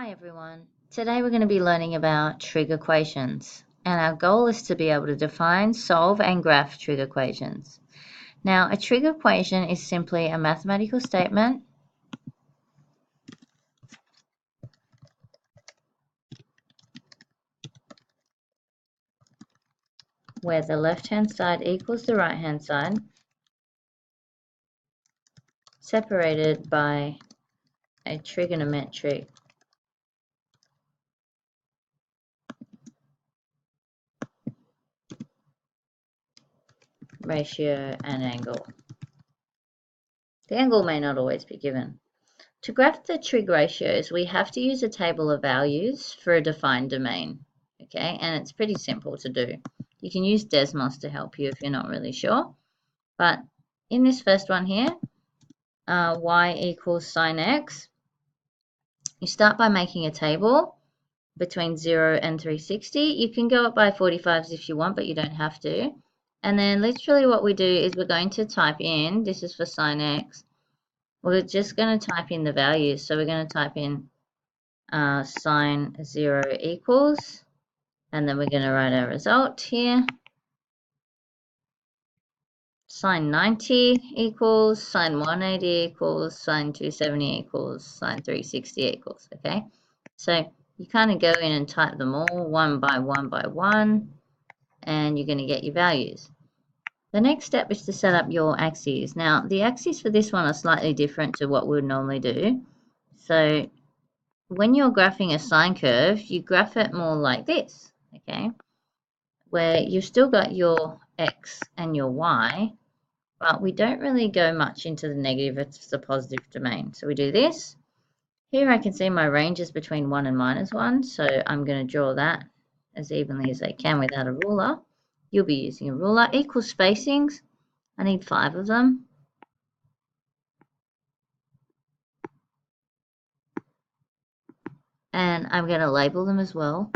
Hi everyone. Today we're going to be learning about trig equations, and our goal is to be able to define, solve and graph trig equations. Now, a trig equation is simply a mathematical statement where the left-hand side equals the right-hand side, separated by a trigonometric ratio and angle. The angle may not always be given. To graph the trig ratios, we have to use a table of values for a defined domain, okay? And it's pretty simple to do. You can use Desmos to help you if you're not really sure. But in this first one here, y equals sine x, you start by making a table between 0 and 360. You can go up by 45s if you want, but you don't have to. And then literally what we do is we're going to type in, this is for sine x, we're just going to type in the values. So we're going to type in sine 0 equals, and then we're going to write our result here. Sine 90 equals, sine 180 equals, sine 270 equals, sine 360 equals, okay? So you kind of go in and type them all one by one, and you're going to get your values. The next step is to set up your axes. Now, the axes for this one are slightly different to what we would normally do. So when you're graphing a sine curve, you graph it more like this, okay? Where you've still got your x and your y, but we don't really go much into the negative, it's the positive domain. So we do this. Here I can see my range is between 1 and -1, so I'm going to draw that as evenly as I can without a ruler. You'll be using a ruler. Equal spacings, I need 5 of them. And I'm going to label them as well.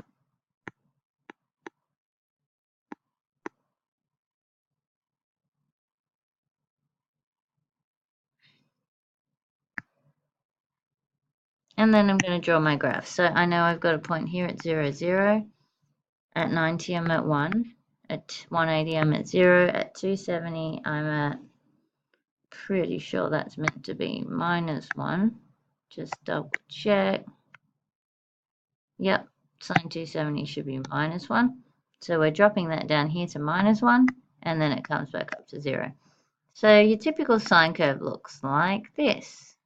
And then I'm going to draw my graph. So I know I've got a point here at 0, 0. At 90, I'm at 1. At 180, I'm at 0. At 270, I'm at, pretty sure that's meant to be -1. Just double check. Yep, sine 270 should be -1. So we're dropping that down here to -1, and then it comes back up to 0. So your typical sine curve looks like this.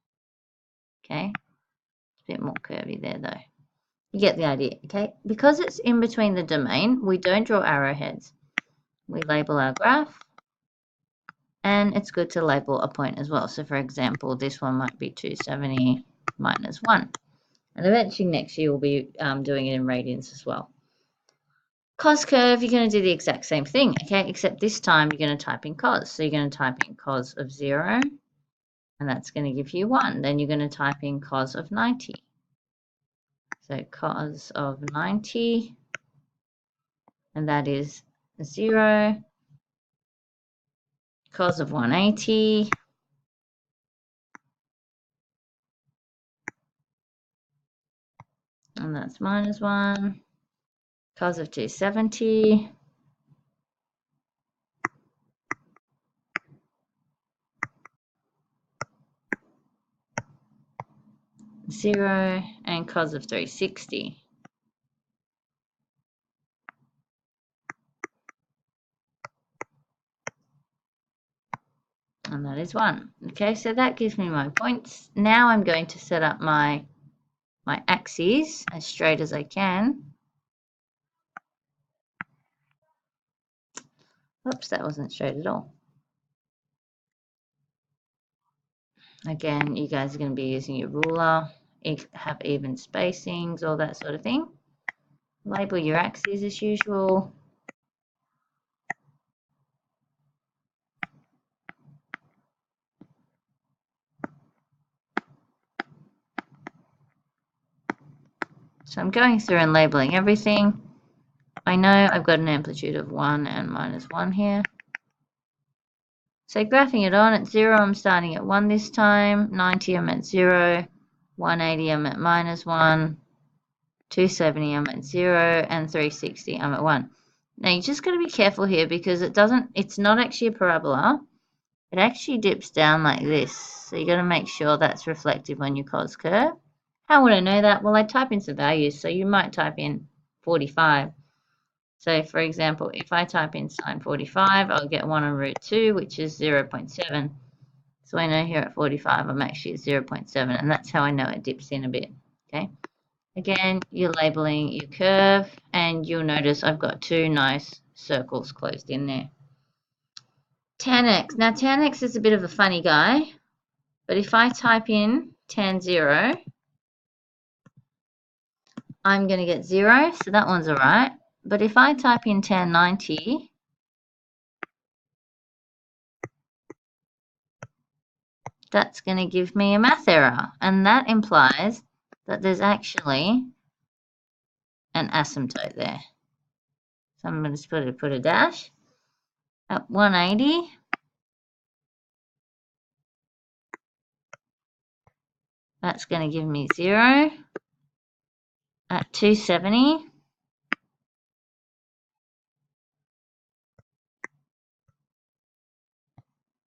Okay, it's a bit more curvy there though. You get the idea, okay? Because it's in between the domain, we don't draw arrowheads. We label our graph, and it's good to label a point as well. So for example, this one might be 270 -1. And eventually next year we'll be doing it in radians as well. Cos curve, you're going to do the exact same thing, okay? Except this time you're going to type in cos. So you're going to type in cos of 0, and that's going to give you 1. Then you're going to type in cos of 90. So cos of 90, and that is 0. Cos of 180, and that's -1. Cos of 270, zero, and cos of 360. And that is 1. Okay, so that gives me my points. Now I'm going to set up my axes as straight as I can. Oops, that wasn't straight at all. Again, you guys are going to be using your ruler, have even spacings, all that sort of thing. Label your axes as usual. So I'm going through and labeling everything. I know I've got an amplitude of 1 and -1 here. So graphing it on at 0, I'm starting at 1 this time. 90, I'm at 0. 180, I'm at -1. 270, I'm at 0, and 360, I'm at 1. Now you just got to be careful here because it's not actually a parabola. It actually dips down like this. So you got to make sure that's reflective on your cos curve. How would I know that? Well, I type in some values. So you might type in 45. So for example, if I type in sine 45, I'll get 1 on root 2, which is 0.7. So I know here at 45, I'm actually at 0.7, and that's how I know it dips in a bit. Okay. Again, you're labeling your curve, and you'll notice I've got two nice circles closed in there. Tan x. Now, tan x is a bit of a funny guy, but if I type in tan 0, I'm going to get 0, so that one's all right. But if I type in tan 90, that's going to give me a math error, and that implies that there's actually an asymptote there. So I'm going to put a dash. At 180, that's going to give me 0. At 270,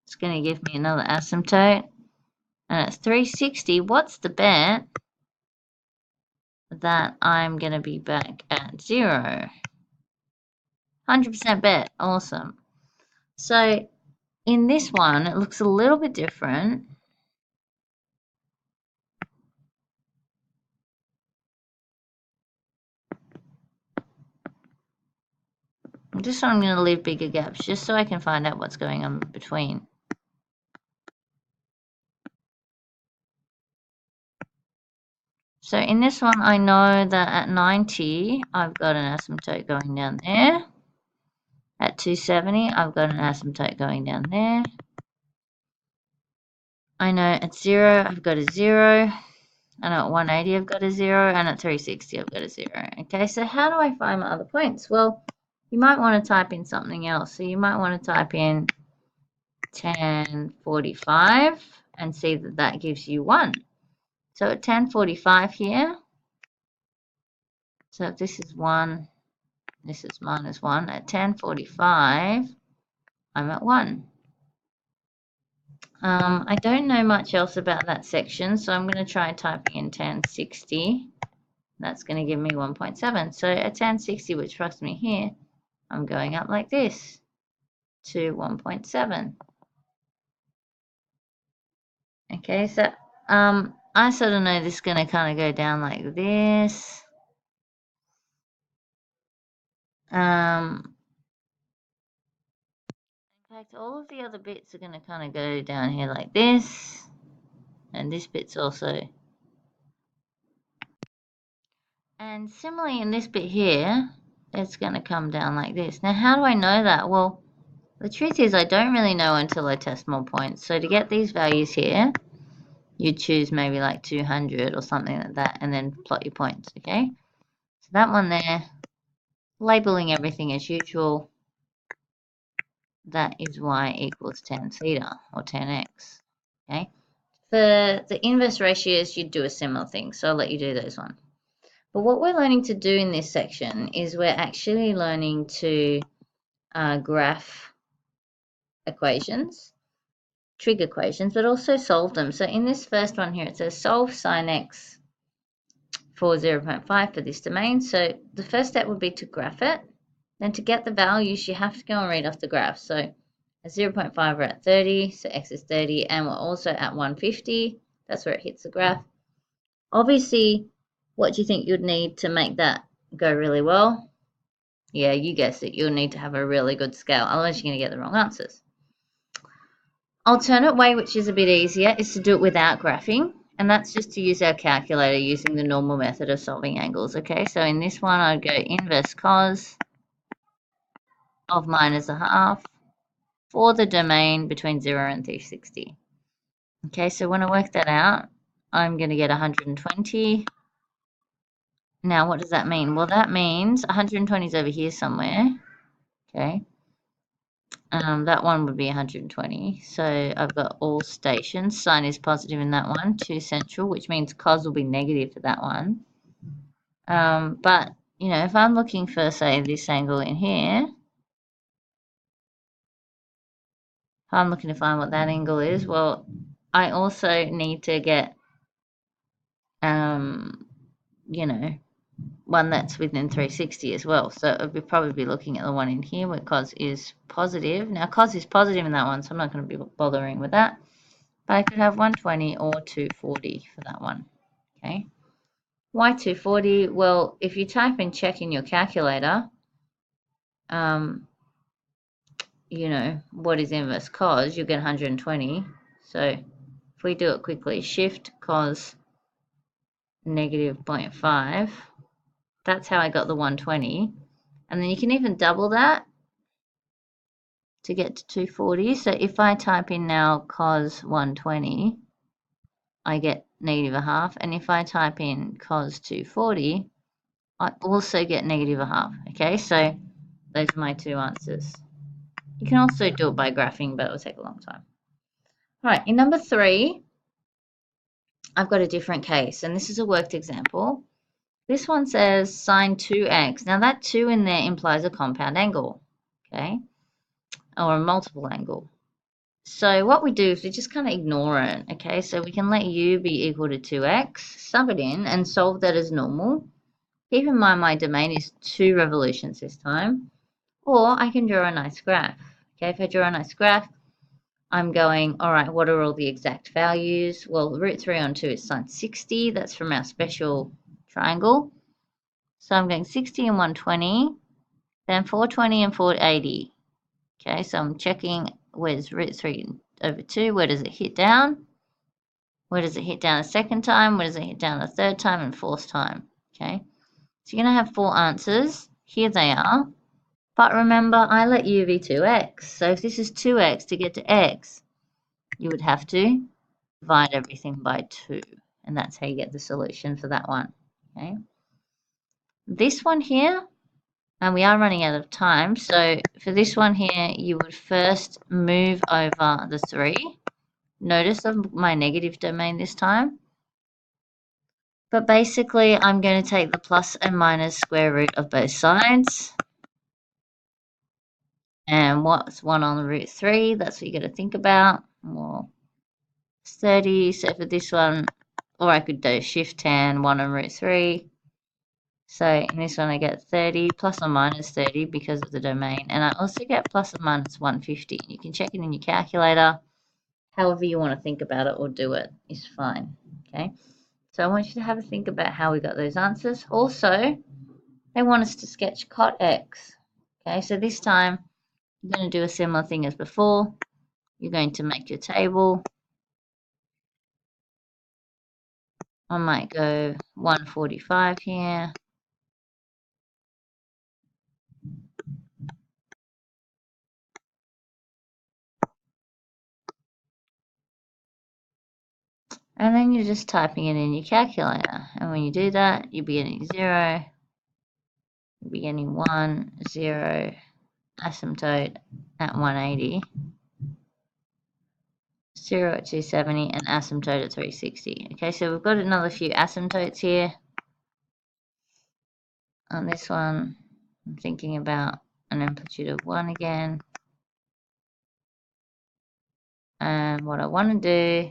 it's going to give me another asymptote. And at 360, what's the bet that I'm going to be back at 0? 100% bet. Awesome. So in this one, it looks a little bit different. I'm going to leave bigger gaps just so I can find out what's going on between. So in this one, I know that at 90, I've got an asymptote going down there. At 270, I've got an asymptote going down there. I know at 0, I've got a 0. I know at 180, I've got a 0. And at 360, I've got a 0. Okay, so how do I find my other points? Well, you might want to type in something else. So you might want to type in tan 45 and see that that gives you 1. So at tan 45 here, so if this is 1, this is minus 1. At tan 45, I'm at 1. I don't know much else about that section, so I'm going to try typing in tan 60. That's going to give me 1.7. So at tan 60, which trusts me here, I'm going up like this to 1.7. Okay, so I sort of know this is going to kind of go down like this. In fact, all of the other bits are going to kind of go down here like this. And this bit's also. And similarly in this bit here, it's going to come down like this. Now, how do I know that? Well, the truth is I don't really know until I test more points. So to get these values here, you choose maybe like 200 or something like that and then plot your points, okay? So that one there, labeling everything as usual, that is y equals tan theta or tan x, okay? For the inverse ratios, you'd do a similar thing, so I'll let you do those ones. But what we're learning to do in this section is we're actually learning to graph equations, trig equations, but also solve them. So in this first one here, it says solve sine x for 0.5 for this domain. So the first step would be to graph it. Then to get the values, you have to go and read off the graph. So at 0.5, we're at 30, so x is 30, and we're also at 150. That's where it hits the graph. Obviously, what do you think you'd need to make that go really well? Yeah, you guessed it. You'll need to have a really good scale, otherwise you're going to get the wrong answers. Alternate way, which is a bit easier, is to do it without graphing, and that's just to use our calculator using the normal method of solving angles. Okay, so in this one, I'd go inverse cos of -1/2 for the domain between 0 and 360. Okay, so when I work that out, I'm going to get 120. Now, what does that mean? Well, that means 120 is over here somewhere. Okay. That one would be 120. So I've got all stations. Sine is positive in that one. 2 central, which means cos will be negative for that one. But, you know, if I'm looking for, say, this angle in here, if I'm looking to find what that angle is, well, I also need to get, you know, one that's within 360 as well. So it would probably be looking at the one in here where cos is positive. Now, cos is positive in that one, so I'm not going to be bothering with that. But I could have 120 or 240 for that one. Okay. Why 240? Well, if you type in check in your calculator, you know, what is inverse cos, you get 120. So if we do it quickly, shift cos negative 0.5, that's how I got the 120. And then you can even double that to get to 240. So if I type in now cos 120, I get negative a half. And if I type in cos 240, I also get negative a half. Okay, so those are my two answers. You can also do it by graphing, but it will take a long time. All right, in number 3, I've got a different case, and this is a worked example. This one says sine 2x. Now that 2 in there implies a compound angle, okay, or a multiple angle. So what we do is we just kind of ignore it, okay? So we can let u be equal to 2x, sub it in, and solve that as normal. Keep in mind my domain is 2 revolutions this time. Or I can draw a nice graph. Okay, if I draw a nice graph, I'm going, all right, what are all the exact values? Well, root 3 on 2 is sine 60. That's from our special triangle. So I'm going 60 and 120, then 420 and 480. Okay, so I'm checking where's root 3 over 2, where does it hit down? Where does it hit down a second time? Where does it hit down a third time and fourth time? Okay, so you're going to have 4 answers. Here they are. But remember, I let u be 2x. So if this is 2x, to get to x, you would have to divide everything by 2. And that's how you get the solution for that one. Okay. This one here, and we are running out of time, so for this one here, you would first move over the 3. Notice my negative domain this time. But basically, I'm going to take the plus and minus square root of both sides. And what's 1 on root 3? That's what you got to think about. Well, 30. So for this one, or I could do shift 10, 1 on root 3. So in this one, I get 30 plus or minus 30 because of the domain. And I also get plus or minus 150. You can check it in your calculator. However you want to think about it or do it is fine. Okay. So I want you to have a think about how we got those answers. Also, they want us to sketch cot x. Okay, so this time you're going to do a similar thing as before. You're going to make your table. I might go 145 here. And then you're just typing it in your calculator. And when you do that, you'll be getting 0, you'll be getting 1, 0, asymptote at 180, 0 at 270, and asymptote at 360. Okay, so we've got another few asymptotes here. On this one, I'm thinking about an amplitude of 1 again. And what I want to do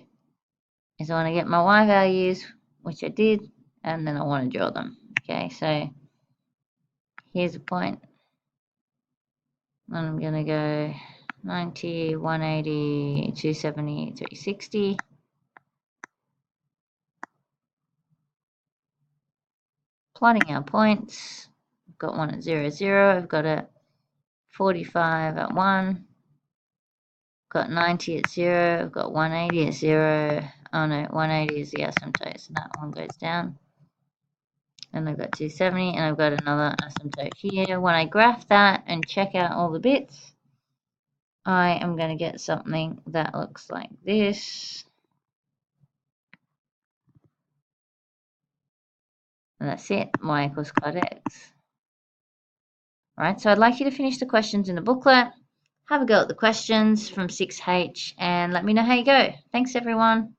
is I want to get my y values, which I did, and then I want to draw them. Okay, so here's a point. And I'm going to go 90, 180, 270, 360. Plotting our points. I've got one at 0, 0. I've got a 45 at 1. Got 90 at 0. I've got 180 at 0. Oh no, 180 is the asymptote, so that one goes down. And I've got 270, and I've got another asymptote here. When I graph that and check out all the bits, I am going to get something that looks like this. And that's it, y equals cot x. Alright, so I'd like you to finish the questions in the booklet, have a go at the questions from 6H, and let me know how you go. Thanks, everyone.